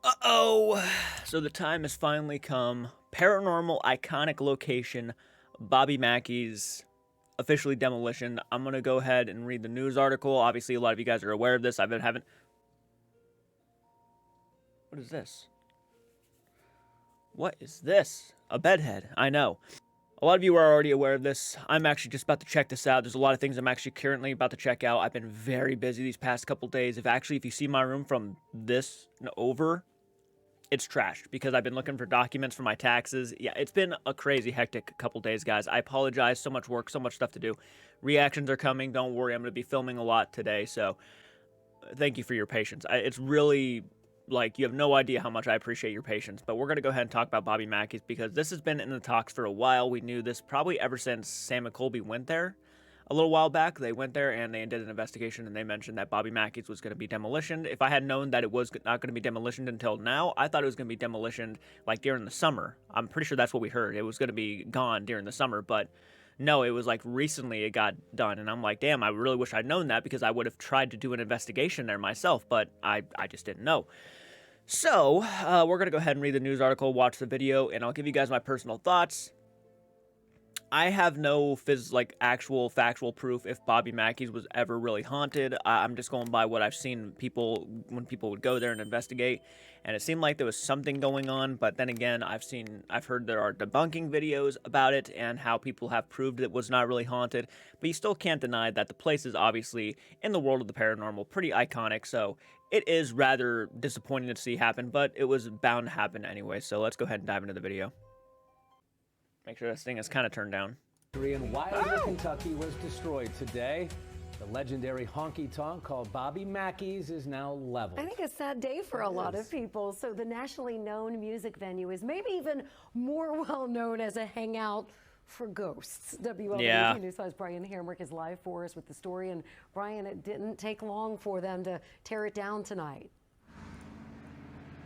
Uh-oh! So the time has finally come. Paranormal iconic location, Bobby Mackey's officially demolition. I'm gonna go ahead and read the news article. Obviously, a lot of you guys are aware of this. I've been having... What is this? What is this? A bedhead. I know. A lot of you are already aware of this. I'm actually just about to check this out. There's a lot of things I'm actually currently about to check out. I've been very busy these past couple days. If you see my room from this over, it's trashed because I've been looking for documents for my taxes. Yeah, it's been a crazy hectic couple days, guys. I apologize. So much work, so much stuff to do. Reactions are coming. Don't worry. I'm going to be filming a lot today, so thank you for your patience. It's really, like, you have no idea how much I appreciate your patience. But we're going to go ahead and talk about Bobby Mackey's because this has been in the talks for a while. We knew this probably ever since Sam and Colby went there. A little while back, they went there and they did an investigation and they mentioned that Bobby Mackey's was going to be demolitioned. If I had known that it was not going to be demolitioned until now, I thought it was going to be demolitioned like during the summer. I'm pretty sure that's what we heard. It was going to be gone during the summer, but no, it was like recently it got done. And I'm like, damn, I really wish I'd known that because I would have tried to do an investigation there myself, but I just didn't know. So, we're going to go ahead and read the news article, watch the video, and I'll give you guys my personal thoughts. I have no actual factual proof if Bobby Mackey's was ever really haunted. I'm just going by what I've seen when people would go there and investigate, and it seemed like there was something going on. But then again, I've heard there are debunking videos about it and how people have proved it was not really haunted. But you still can't deny that the place is obviously in the world of the paranormal pretty iconic. So it is rather disappointing to see happen, but it was bound to happen anyway. So let's go ahead and dive into the video. Make sure this thing is kind of turned down. In Wilder, Kentucky was destroyed today. The legendary honky-tonk called Bobby Mackey's is now leveled. I think a sad day for a lot of people. So the nationally known music venue is maybe even more well known as a hangout for ghosts. WLW News 5's Brian Hamrick is live for us with the story. And Brian, it didn't take long for them to tear it down tonight.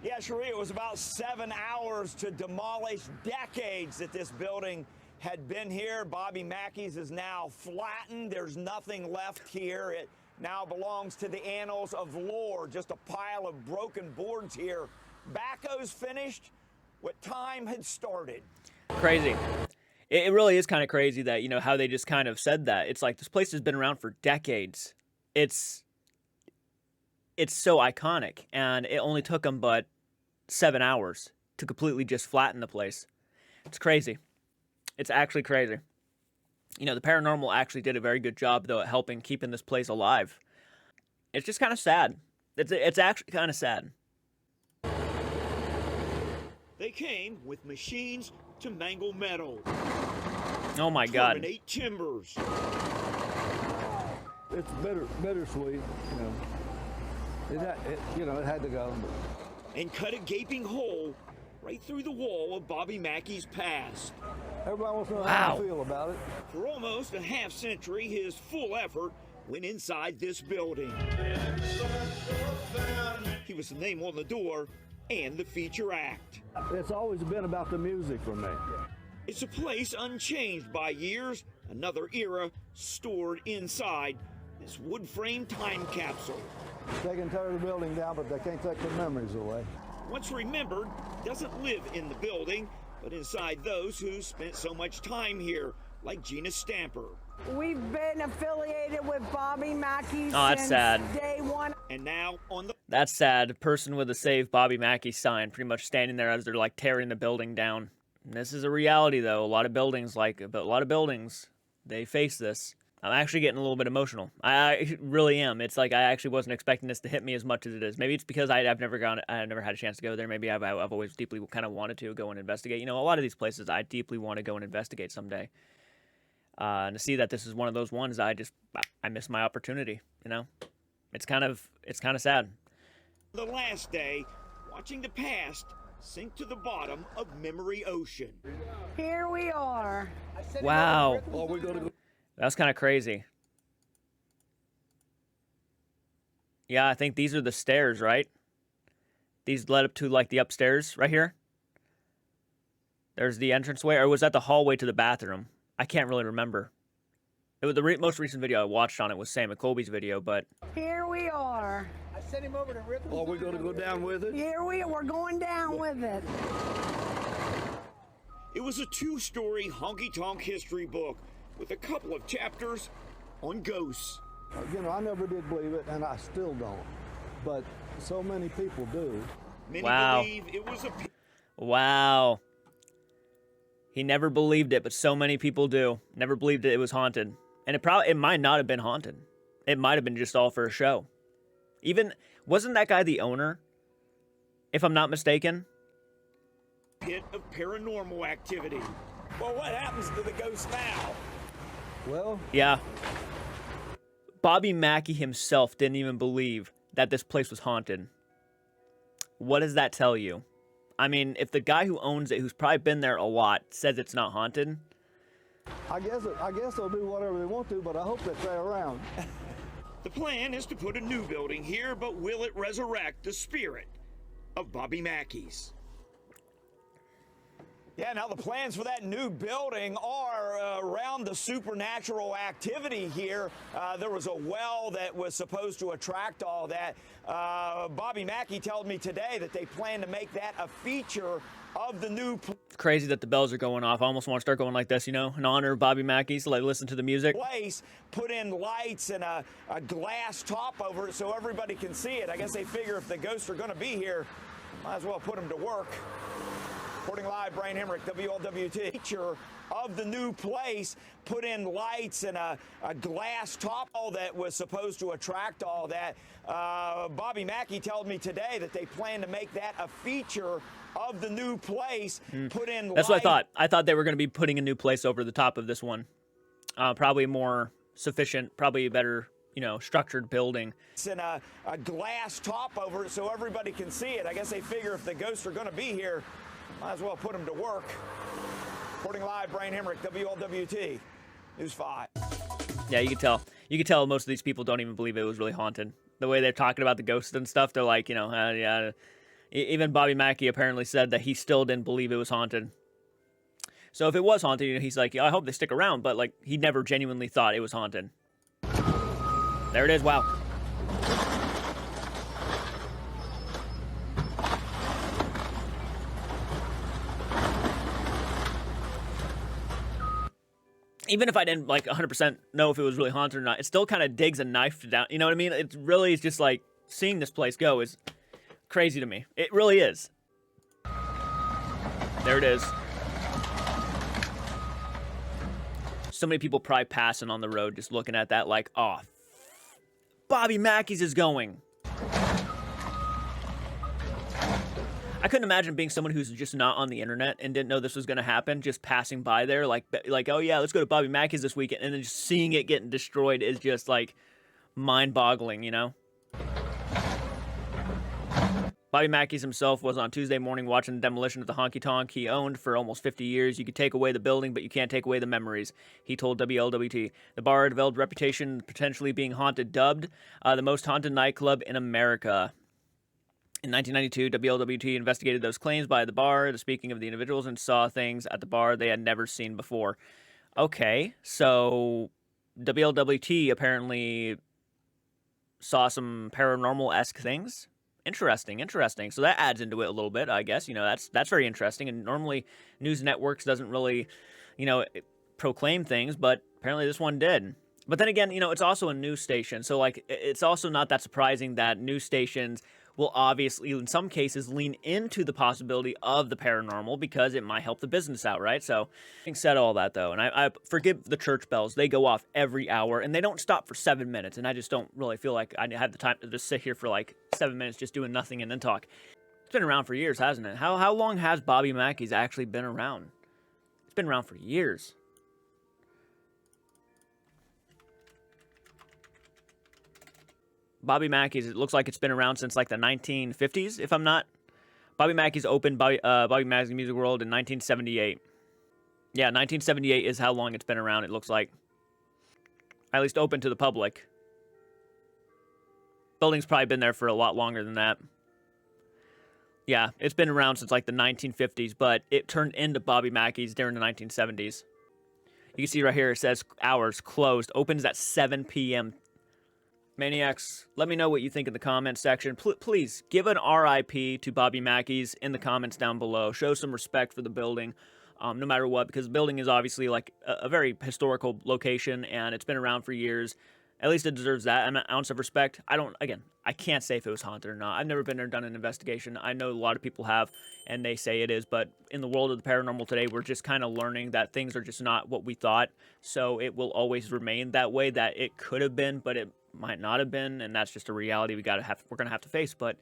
Yeah, Cherie, it was about 7 hours to demolish decades that this building had been here. Bobby Mackey's is now flattened. There's nothing left here. It now belongs to the annals of lore. Just a pile of broken boards here. Backhoe's finished. What time had started. Crazy. It really is kind of crazy that, you know, how they just kind of said that. It's like this place has been around for decades. It's so iconic, and it only took them but 7 hours to completely just flatten the place. It's crazy. It's actually crazy. You know, the paranormal actually did a very good job, though, at helping keeping this place alive. It's just kind of sad. It's actually kind of sad. They came with machines to mangle metal. Oh my God. Terminate timbers. It's bittersweet, you know. It had to go. And cut a gaping hole right through the wall of Bobby Mackey's past. Everybody wants to know how I feel about it. For almost a half century, his full effort went inside this building. He was the name on the door and the feature act. It's always been about the music for me. It's a place unchanged by years, another era stored inside this wood-frame time capsule. They can tear the building down, but they can't take the memories away. Once remembered, doesn't live in the building, but inside those who spent so much time here, like Gina Stamper. We've been affiliated with Bobby Mackey that's sad. Day one. And now on the... That's sad. A person with a Save Bobby Mackey sign pretty much standing there as they're, like, tearing the building down. And this is a reality, though. A lot of buildings, they face this. I'm actually getting a little bit emotional. I really am. It's like I actually wasn't expecting this to hit me as much as it is. Maybe it's because I've never had a chance to go there. Maybe I've always deeply kind of wanted to go and investigate. You know, a lot of these places I deeply want to go and investigate someday. And to see that this is one of those ones, I missed my opportunity. You know, it's kind of sad. The last day, watching the past sink to the bottom of memory ocean. Here we are. Wow. That's kind of crazy. Yeah, I think these are the stairs, right? These led up to, like, the upstairs right here. There's the entranceway, or was that the hallway to the bathroom? I can't really remember. It was the most recent video I watched on it was Sam and Colby's video, but... Here we are. send him over to Ripley's. Are we going to go down with it? Here we're going down with it. It was a 2-story honky-tonk history book with a couple of chapters on ghosts. You know, I never did believe it, and I still don't. But so many people do. Many Wow. believe it was a Wow. He never believed it, but so many people do. Never believed it was haunted. And it might not have been haunted. It might have been just all for a show. Even, wasn't that guy the owner? If I'm not mistaken? pit of paranormal activity. Well, what happens to the ghost now? Well, Yeah. Bobby Mackey himself didn't even believe that this place was haunted. What does that tell you? I mean, if the guy who owns it, who's probably been there a lot, says it's not haunted. I guess they'll do whatever they want to, but I hope they stay around. The plan is to put a new building here, but will it resurrect the spirit of Bobby Mackey's? Yeah, now the plans for that new building are around the supernatural activity here. There was a well that was supposed to attract all that. Bobby Mackey told me today that they plan to make that a feature of the new It's crazy that the bells are going off. I almost want to start going like this, you know, in honor of Bobby Mackey, so like listen to the music. place, put in lights and a glass top over it so everybody can see it. I guess they figure if the ghosts are going to be here, might as well put them to work. Reporting live, Brian Hemrick, WLWT. Feature of the new place, put in lights and a glass top all that was supposed to attract all that. Bobby Mackey told me today that they plan to make that a feature of the new place, put in That's what I light- thought. I thought they were going to be putting a new place over the top of this one. Probably more sufficient, probably a better, you know, structured building. and a glass top over it so everybody can see it. I guess they figure if the ghosts are going to be here, might as well put them to work. Reporting live, Brian Hemrick, WLWT, News 5. Yeah, you could tell. You could tell most of these people don't even believe it was really haunted. The way they're talking about the ghosts and stuff, they're like, you know, yeah. Even Bobby Mackey apparently said that he still didn't believe it was haunted. So if it was haunted, you know, he's like, yeah, I hope they stick around, but like he never genuinely thought it was haunted. There it is. Wow. Even if I didn't like 100% know if it was really haunted or not, it still kind of digs a knife down. You know what I mean? It really is just like seeing this place go is crazy to me. It really is. There it is. So many people probably passing on the road just looking at that like, oh, Bobby Mackey's is going. I couldn't imagine being someone who's just not on the internet and didn't know this was going to happen, just passing by there, like, oh yeah, let's go to Bobby Mackey's this weekend, and then just seeing it getting destroyed is just like mind-boggling, you know? Bobby Mackey's himself was on Tuesday morning watching the demolition of the honky-tonk he owned for almost 50 years. You could take away the building, but you can't take away the memories, he told WLWT. The bar developed reputation potentially being haunted, dubbed the most haunted nightclub in America. In 1992, WLWT investigated those claims by the bar, the speaking of the individuals, and saw things at the bar they had never seen before. Okay, so WLWT apparently saw some paranormal-esque things. Interesting. So that adds into it a little bit, I guess. You know, that's very interesting. And normally news networks doesn't really, you know, proclaim things, but apparently this one did. But then again, you know, it's also a news station. So, like, it's also not that surprising that news stations will obviously, in some cases, lean into the possibility of the paranormal because it might help the business out, right? So, having said all that, though, and I forgive the church bells. They go off every hour, and they don't stop for 7 minutes, and I just don't really feel like I had the time to just sit here for, like, 7 minutes just doing nothing and then talk. It's been around for years, hasn't it? How long has Bobby Mackey's actually been around? It's been around for years. Bobby Mackey's, it looks like it's been around since like the 1950s, if I'm not. Bobby Mackey's opened Bobby Mackey's Music World in 1978. Yeah, 1978 is how long it's been around, it looks like. At least open to the public. Building's probably been there for a lot longer than that. Yeah, it's been around since like the 1950s, but it turned into Bobby Mackey's during the 1970s. You can see right here, it says hours closed. Opens at 7 p.m. Maniacs, let me know what you think in the comments section. Please give an RIP to Bobby Mackey's in the comments down below. Show some respect for the building, no matter what, because the building is obviously like a very historical location, and it's been around for years. At least it deserves that an ounce of respect. I can't say if it was haunted or not. I've never been there, done an investigation. I know a lot of people have, and they say it is, but in the world of the paranormal today, we're just kind of learning that things are just not what we thought. So it will always remain that way, that it could have been, but it might not have been, and that's just a reality we're gonna have to face. But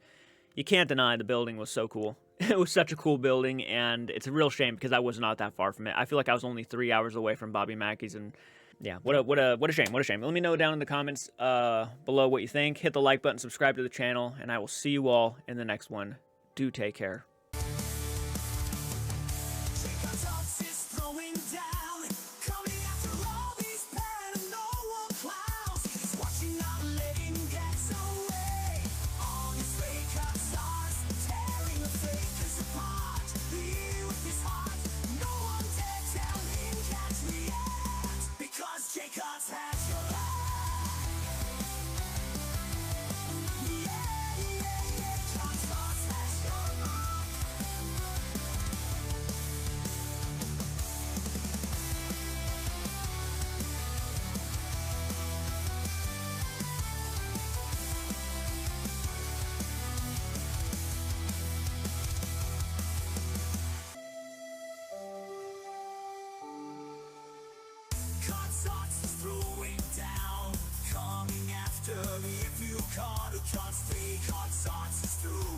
you can't deny the building was so cool. It was such a cool building, and it's a real shame because I was not that far from it. I feel like I was only 3 hours away from Bobby Mackey's, and yeah, what a shame, what a shame. Let me know down in the comments below what you think. Hit the like button, subscribe to the channel, and I will see you all in the next one. Do take care. Throwing down, coming after me. If you can't stay, can't through.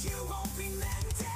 You won't be meant to.